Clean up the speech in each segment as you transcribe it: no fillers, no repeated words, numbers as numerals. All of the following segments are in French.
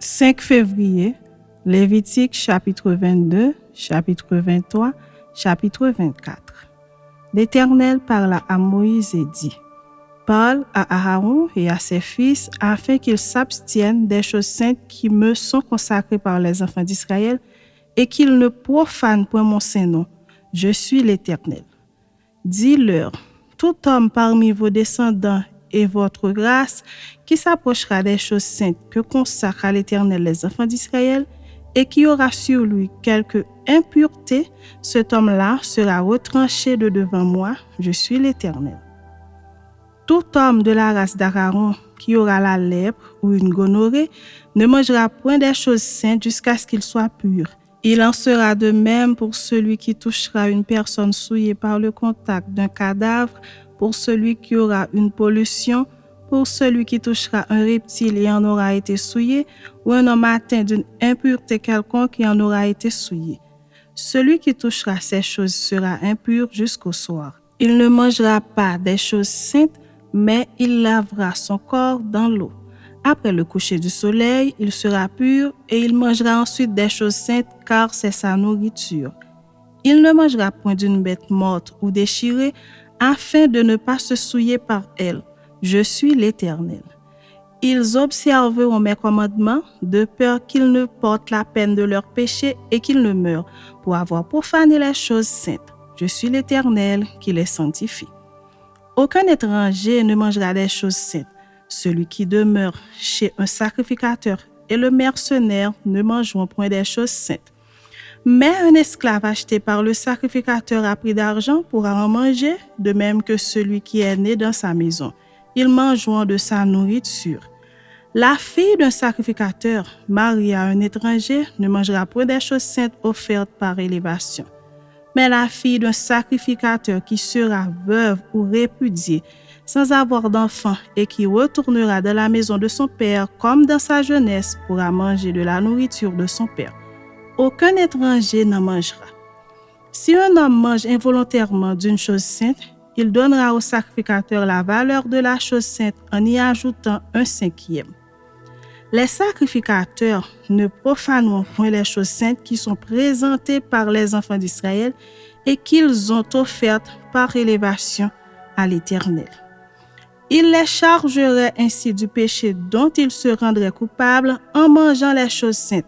5 février, Lévitique chapitre 22, chapitre 23, chapitre 24. L'Éternel parla à Moïse et dit: Parle à Aaron et à ses fils afin qu'ils s'abstiennent des choses saintes qui me sont consacrées par les enfants d'Israël et qu'ils ne profanent point mon saint nom. Je suis l'Éternel. Dis-leur: tout homme parmi vos descendants et votre grâce qui s'approchera des choses saintes que consacrent à l'Éternel les enfants d'Israël et qui aura sur lui quelque impureté, cet homme-là sera retranché de devant moi. Je suis l'Éternel. Tout homme de la race d'Aaron qui aura la lèpre ou une gonorrhée ne mangera point des choses saintes jusqu'à ce qu'il soit pur. Il en sera de même pour celui qui touchera une personne souillée par le contact d'un cadavre, pour celui qui aura une pollution, pour celui qui touchera un reptile et en aura été souillé, ou un homme atteint d'une impureté quelconque et en aura été souillé. Celui qui touchera ces choses sera impur jusqu'au soir. Il ne mangera pas des choses saintes, mais il lavera son corps dans l'eau. Après le coucher du soleil, il sera pur et il mangera ensuite des choses saintes car c'est sa nourriture. Il ne mangera point d'une bête morte ou déchirée afin de ne pas se souiller par elle. Je suis l'Éternel. Ils observeront mes commandements de peur qu'ils ne portent la peine de leurs péchés et qu'ils ne meurent pour avoir profané les choses saintes. Je suis l'Éternel qui les sanctifie. Aucun étranger ne mangera des choses saintes. Celui qui demeure chez un sacrificateur et le mercenaire ne mangeront point des choses saintes. Mais un esclave acheté par le sacrificateur à prix d'argent pourra en manger, de même que celui qui est né dans sa maison. Ils mangeront de sa nourriture. La fille d'un sacrificateur mariée à un étranger ne mangera point des choses saintes offertes par élévation. Mais la fille d'un sacrificateur qui sera veuve ou répudiée, sans avoir d'enfant et qui retournera dans la maison de son père comme dans sa jeunesse, pourra manger de la nourriture de son père. Aucun étranger n'en mangera. Si un homme mange involontairement d'une chose sainte, il donnera au sacrificateur la valeur de la chose sainte en y ajoutant un cinquième. Les sacrificateurs ne profaneront point les choses saintes qui sont présentées par les enfants d'Israël et qu'ils ont offertes par élévation à l'Éternel. Il les chargerait ainsi du péché dont ils se rendraient coupables en mangeant les choses saintes,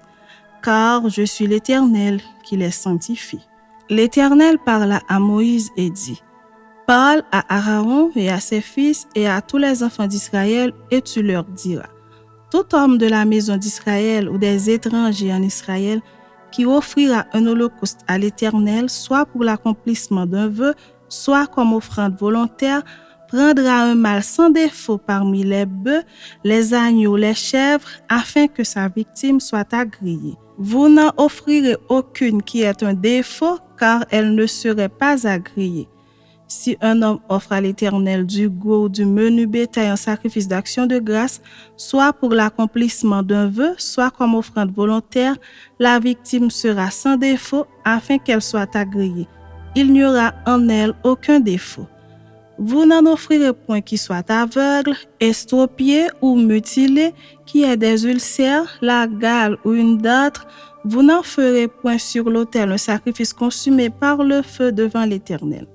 car je suis l'Éternel qui les sanctifie. L'Éternel parla à Moïse et dit: Parle à Aaron et à ses fils et à tous les enfants d'Israël et tu leur diras: tout homme de la maison d'Israël ou des étrangers en Israël qui offrira un holocauste à l'Éternel, soit pour l'accomplissement d'un vœu, soit comme offrande volontaire, prendra un mâle sans défaut parmi les bœufs, les agneaux, les chèvres, afin que sa victime soit agréée. Vous n'en offrirez aucune qui ait un défaut, car elle ne serait pas agréée. Si un homme offre à l'Éternel du gros ou du menu bétail en sacrifice d'action de grâce, soit pour l'accomplissement d'un vœu, soit comme offrande volontaire, la victime sera sans défaut afin qu'elle soit agréée. Il n'y aura en elle aucun défaut. Vous n'en offrirez point qui soit aveugle, estropié ou mutilé, qui ait des ulcères, la gale ou une dartre. Vous n'en ferez point sur l'autel un sacrifice consumé par le feu devant l'Éternel.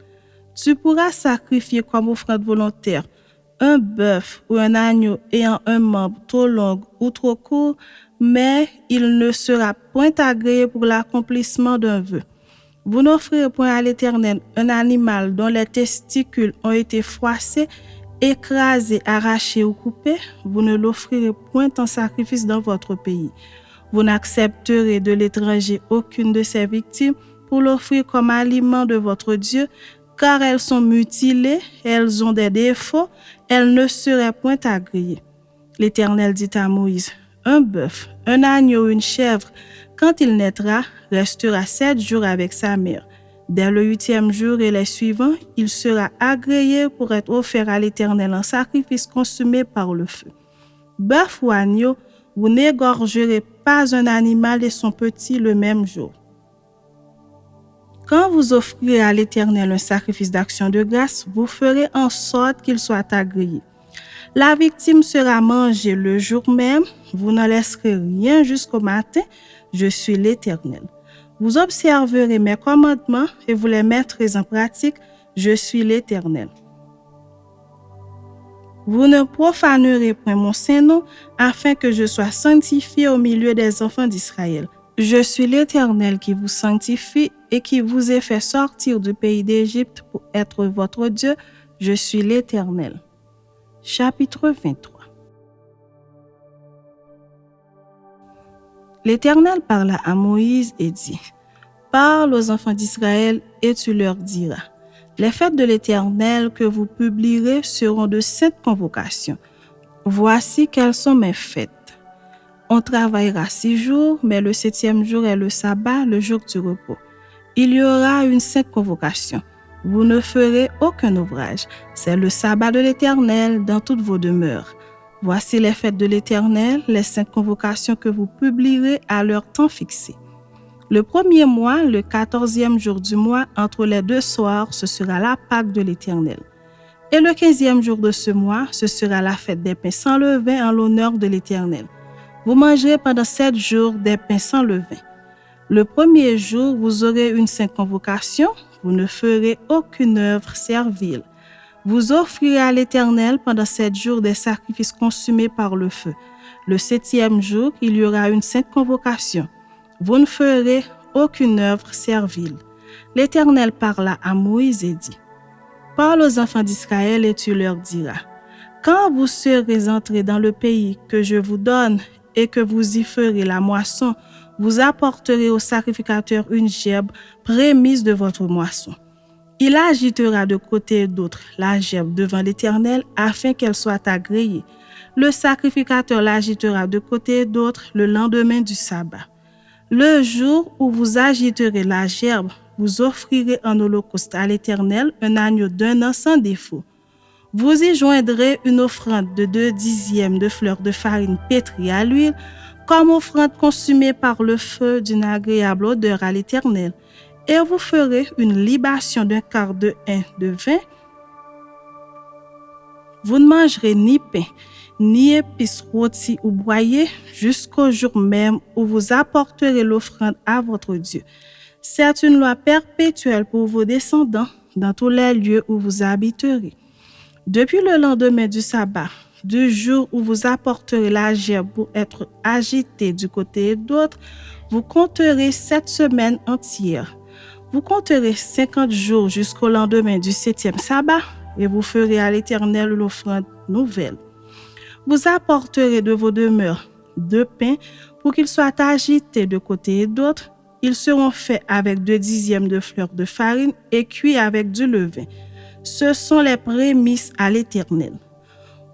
Tu pourras sacrifier comme offrande volontaire un bœuf ou un agneau ayant un membre trop long ou trop court, mais il ne sera point agréé pour l'accomplissement d'un vœu. Vous n'offrirez point à l'Éternel un animal dont les testicules ont été froissés, écrasés, arrachés ou coupés. Vous ne l'offrirez point en sacrifice dans votre pays. Vous n'accepterez de l'étranger aucune de ses victimes pour l'offrir comme aliment de votre Dieu, car elles sont mutilées, elles ont des défauts, elles ne seraient point agréées. L'Éternel dit à Moïse: un bœuf, un agneau, une chèvre, quand il naîtra, restera 7 jours avec sa mère. Dès le 8e jour et les suivants, il sera agréé pour être offert à l'Éternel en sacrifice consumé par le feu. Bœuf ou agneau, vous n'égorgerez pas un animal et son petit le même jour. Quand vous offrirez à l'Éternel un sacrifice d'action de grâce, vous ferez en sorte qu'il soit agréé. La victime sera mangée le jour même, vous n'en laisserez rien jusqu'au matin, je suis l'Éternel. Vous observerez mes commandements et vous les mettrez en pratique, je suis l'Éternel. Vous ne profanerez point mon Saint-Nom, afin que je sois sanctifié au milieu des enfants d'Israël. Je suis l'Éternel qui vous sanctifie et qui vous ai fait sortir du pays d'Égypte pour être votre Dieu. Je suis l'Éternel. Chapitre 23. L'Éternel parla à Moïse et dit, « Parle aux enfants d'Israël et tu leur diras, les fêtes de l'Éternel que vous publierez seront de saintes convocations. Voici quelles sont mes fêtes. On travaillera 6 jours, mais le 7e jour est le sabbat, le jour du repos. Il y aura une sainte convocation. Vous ne ferez aucun ouvrage. C'est le sabbat de l'Éternel dans toutes vos demeures. Voici les fêtes de l'Éternel, les saintes convocations que vous publierez à leur temps fixé. Le 1er mois, le 14e jour du mois, entre les 2 soirs, ce sera la Pâque de l'Éternel. Et le 15e jour de ce mois, ce sera la fête des pains sans levain en l'honneur de l'Éternel. Vous mangerez pendant 7 jours des pains sans levain. Le 1er jour, vous aurez une sainte convocation, vous ne ferez aucune œuvre servile. Vous offrirez à l'Éternel pendant 7 jours des sacrifices consumés par le feu. Le 7e jour, il y aura une sainte convocation. Vous ne ferez aucune œuvre servile. L'Éternel parla à Moïse et dit, « Parle aux enfants d'Israël et tu leur diras, quand vous serez entrés dans le pays que je vous donne et que vous y ferez la moisson, vous apporterez au sacrificateur une gerbe prémisse de votre moisson. Il agitera de côté et d'autre la gerbe devant l'Éternel afin qu'elle soit agréée. Le sacrificateur l'agitera de côté et d'autre le lendemain du sabbat. Le jour où vous agiterez la gerbe, vous offrirez en holocauste à l'Éternel un agneau d'un an sans défaut. Vous y joindrez une offrande de 2/10 de fleurs de farine pétrie à l'huile, comme offrande consumée par le feu d'une agréable odeur à l'Éternel. Et vous ferez une libation d'un quart de hin de vin. Vous ne mangerez ni pain, ni épices rôties ou broyées, jusqu'au jour même où vous apporterez l'offrande à votre Dieu. C'est une loi perpétuelle pour vos descendants dans tous les lieux où vous habiterez. Depuis le lendemain du sabbat, du jour où vous apporterez la gerbe pour être agitée du côté et d'autre, vous compterez 7 semaines entières. Vous compterez 50 jours jusqu'au lendemain du 7e sabbat et vous ferez à l'Éternel l'offrande nouvelle. Vous apporterez de vos demeures 2 pains pour qu'ils soient agités de côté et d'autre. Ils seront faits avec 2/10 de fleurs de farine et cuits avec du levain. Ce sont les prémices à l'Éternel.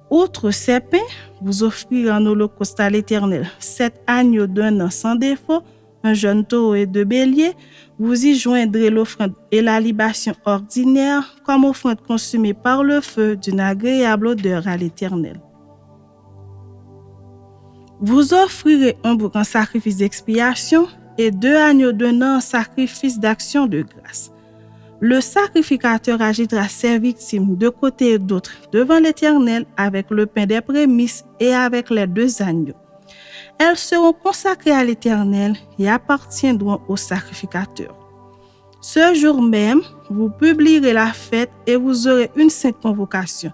Outre ces pains, vous offrirez en holocauste à l'Éternel 7 agneaux d'un an sans défaut, un jeune taureau et 2 béliers. Vous y joindrez l'offrande et la libation ordinaire comme offrande consumée par le feu d'une agréable odeur à l'Éternel. Vous offrirez un bouc en sacrifice d'expiation et 2 agneaux d'un an en sacrifice d'action de grâce. Le sacrificateur agitera ses victimes de côté et d'autre devant l'Éternel avec le pain des prémices et avec les 2 agneaux. Elles seront consacrées à l'Éternel et appartiendront au sacrificateur. Ce jour même, vous publierez la fête et vous aurez une sainte convocation.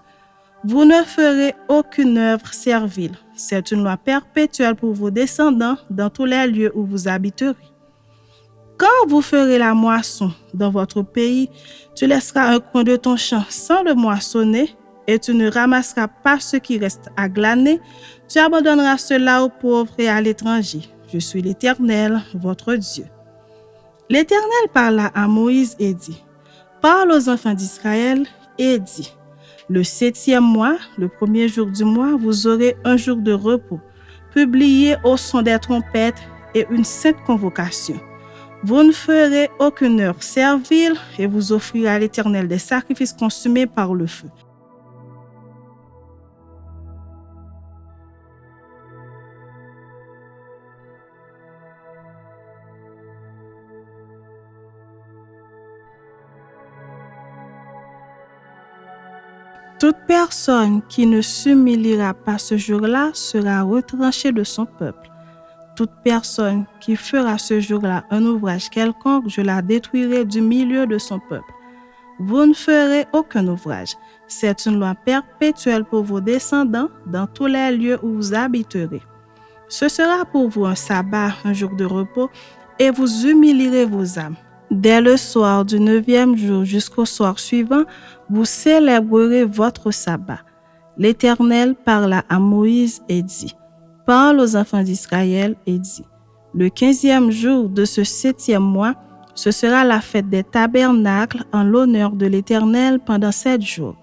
Vous ne ferez aucune œuvre servile. C'est une loi perpétuelle pour vos descendants dans tous les lieux où vous habiterez. Quand vous ferez la moisson dans votre pays, tu laisseras un coin de ton champ sans le moissonner et tu ne ramasseras pas ce qui reste à glaner. Tu abandonneras cela aux pauvres et à l'étranger. Je suis l'Éternel, votre Dieu. L'Éternel parla à Moïse et dit, « Parle aux enfants d'Israël et dis, le 7e mois, le 1er jour du mois, vous aurez un jour de repos. Publiez au son des trompettes et une sainte convocation. Vous ne ferez aucune heure servile et vous offrirez à l'Éternel des sacrifices consumés par le feu. Toute personne qui ne s'humiliera pas ce jour-là sera retranchée de son peuple. Toute personne qui fera ce jour-là un ouvrage quelconque, je la détruirai du milieu de son peuple. Vous ne ferez aucun ouvrage. C'est une loi perpétuelle pour vos descendants dans tous les lieux où vous habiterez. Ce sera pour vous un sabbat, un jour de repos, et vous humilierez vos âmes. Dès le soir du 9e jour jusqu'au soir suivant, vous célébrerez votre sabbat. L'Éternel parla à Moïse et dit, « Parle aux enfants d'Israël et dit, le 15e jour de ce 7e mois, ce sera la fête des tabernacles en l'honneur de l'Éternel pendant 7 jours.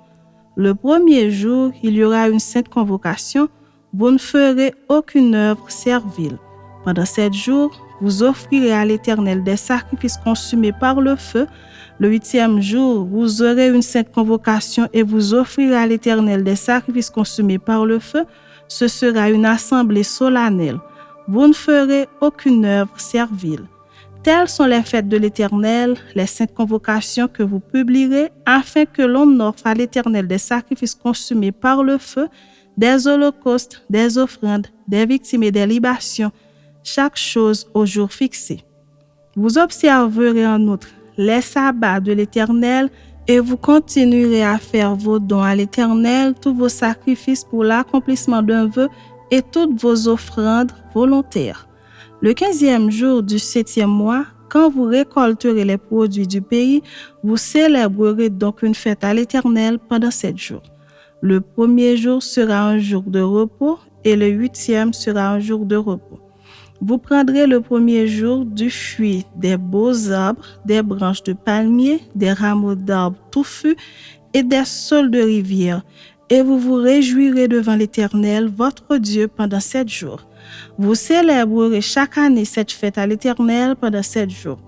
Le premier jour, il y aura une sainte convocation. Vous ne ferez aucune œuvre servile. Pendant 7 jours, vous offrirez à l'Éternel des sacrifices consumés par le feu. Le 8e jour, vous aurez une sainte convocation et vous offrirez à l'Éternel des sacrifices consumés par le feu. Ce sera une assemblée solennelle. Vous ne ferez aucune œuvre servile. Telles sont les fêtes de l'Éternel, les saintes convocations que vous publierez, afin que l'on offre à l'Éternel des sacrifices consumés par le feu, des holocaustes, des offrandes, des victimes et des libations, chaque chose au jour fixé. Vous observerez en outre les sabbats de l'Éternel et vous continuerez à faire vos dons à l'Éternel, tous vos sacrifices pour l'accomplissement d'un vœu et toutes vos offrandes volontaires. Le 15e jour du 7e mois, quand vous récolterez les produits du pays, vous célébrerez donc une fête à l'Éternel pendant 7 jours. Le premier jour sera un jour de repos et le 8e sera un jour de repos. Vous prendrez le premier jour du fruit des beaux arbres, des branches de palmier, des rameaux d'arbres touffus et des saules de rivière, et vous vous réjouirez devant l'Éternel, votre Dieu, pendant 7 jours. Vous célébrerez chaque année cette fête à l'Éternel pendant 7 jours.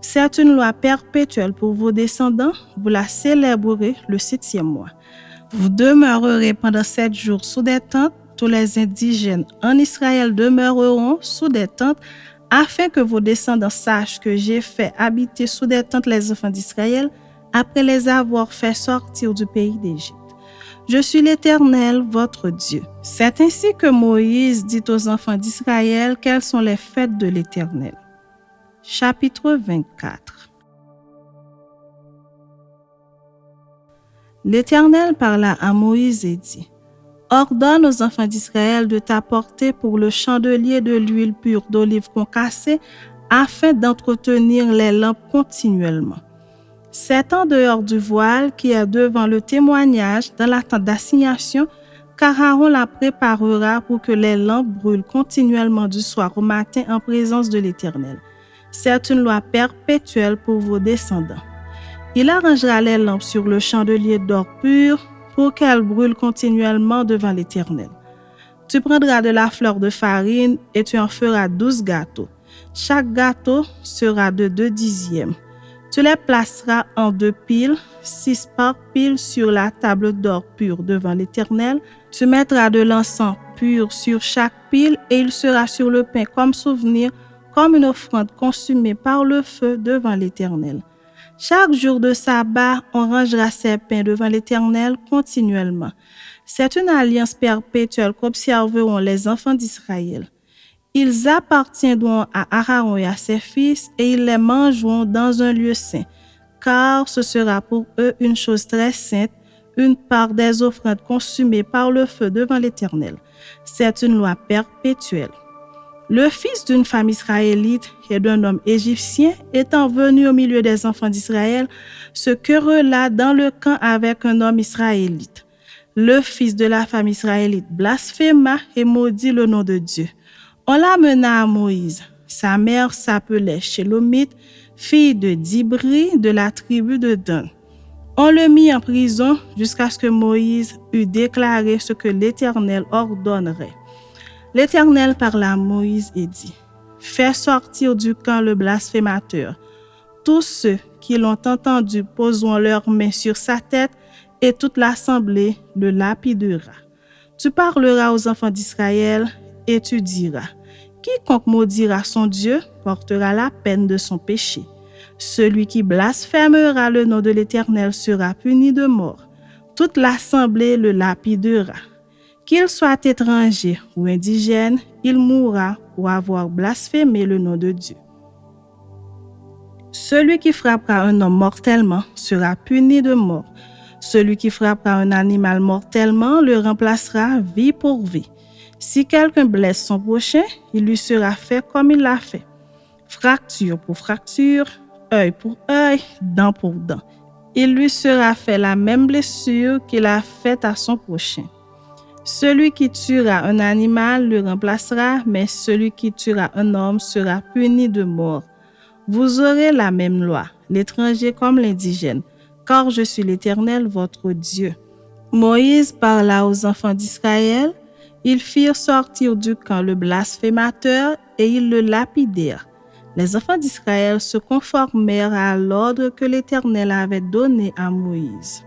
C'est une loi perpétuelle pour vos descendants, vous la célébrerez le 7e mois. Vous demeurerez pendant 7 jours sous des tentes. Tous les indigènes en Israël demeureront sous des tentes, afin que vos descendants sachent que j'ai fait habiter sous des tentes les enfants d'Israël, après les avoir fait sortir du pays d'Égypte. Je suis l'Éternel, votre Dieu. C'est ainsi que Moïse dit aux enfants d'Israël quelles sont les fêtes de l'Éternel. Chapitre 24. L'Éternel parla à Moïse et dit, « Ordonne aux enfants d'Israël de t'apporter pour le chandelier de l'huile pure d'olive concassée, afin d'entretenir les lampes continuellement. C'est en dehors du voile qui est devant le témoignage dans la tente d'assignation, car Aaron la préparera pour que les lampes brûlent continuellement du soir au matin en présence de l'Éternel. C'est une loi perpétuelle pour vos descendants. Il arrangera les lampes sur le chandelier d'or pur pour qu'elles brûlent continuellement devant l'Éternel. Tu prendras de la fleur de farine et tu en feras 12 gâteaux. Chaque gâteau sera de 2 dixièmes. Tu les placeras en 2 piles, 6 par pile sur la table d'or pur devant l'Éternel. Tu mettras de l'encens pur sur chaque pile et il sera sur le pain comme souvenir, comme une offrande consumée par le feu devant l'Éternel. Chaque jour de sabbat, on rangera ces pains devant l'Éternel continuellement. C'est une alliance perpétuelle qu'observeront les enfants d'Israël. Ils appartiendront à Aaron et à ses fils et ils les mangeront dans un lieu saint, car ce sera pour eux une chose très sainte, une part des offrandes consumées par le feu devant l'Éternel. C'est une loi perpétuelle. Le fils d'une femme israélite et d'un homme égyptien, étant venu au milieu des enfants d'Israël, se querella dans le camp avec un homme israélite. Le fils de la femme israélite blasphéma et maudit le nom de Dieu. On l'amena à Moïse. Sa mère s'appelait Shélomith, fille de Dibri de la tribu de Dan. On le mit en prison jusqu'à ce que Moïse eût déclaré ce que l'Éternel ordonnerait. L'Éternel parla à Moïse et dit, « Fais sortir du camp le blasphémateur. Tous ceux qui l'ont entendu poseront leurs mains sur sa tête et toute l'assemblée le lapidera. Tu parleras aux enfants d'Israël et tu diras, quiconque maudira son Dieu portera la peine de son péché. Celui qui blasphémera le nom de l'Éternel sera puni de mort. toute l'assemblée le lapidera. Qu'il soit étranger ou indigène, il mourra pour avoir blasphémé le nom de Dieu. Celui qui frappera un homme mortellement sera puni de mort. Celui qui frappera un animal mortellement le remplacera vie pour vie. Si quelqu'un blesse son prochain, il lui sera fait comme il l'a fait. Fracture pour fracture, œil pour œil, dent pour dent. Il lui sera fait la même blessure qu'il a faite à son prochain. Celui qui tuera un animal le remplacera, mais celui qui tuera un homme sera puni de mort. Vous aurez la même loi, l'étranger comme l'indigène, car je suis l'Éternel, votre Dieu. Moïse parla aux enfants d'Israël. Ils firent sortir du camp le blasphémateur et ils le lapidèrent. Les enfants d'Israël se conformèrent à l'ordre que l'Éternel avait donné à Moïse.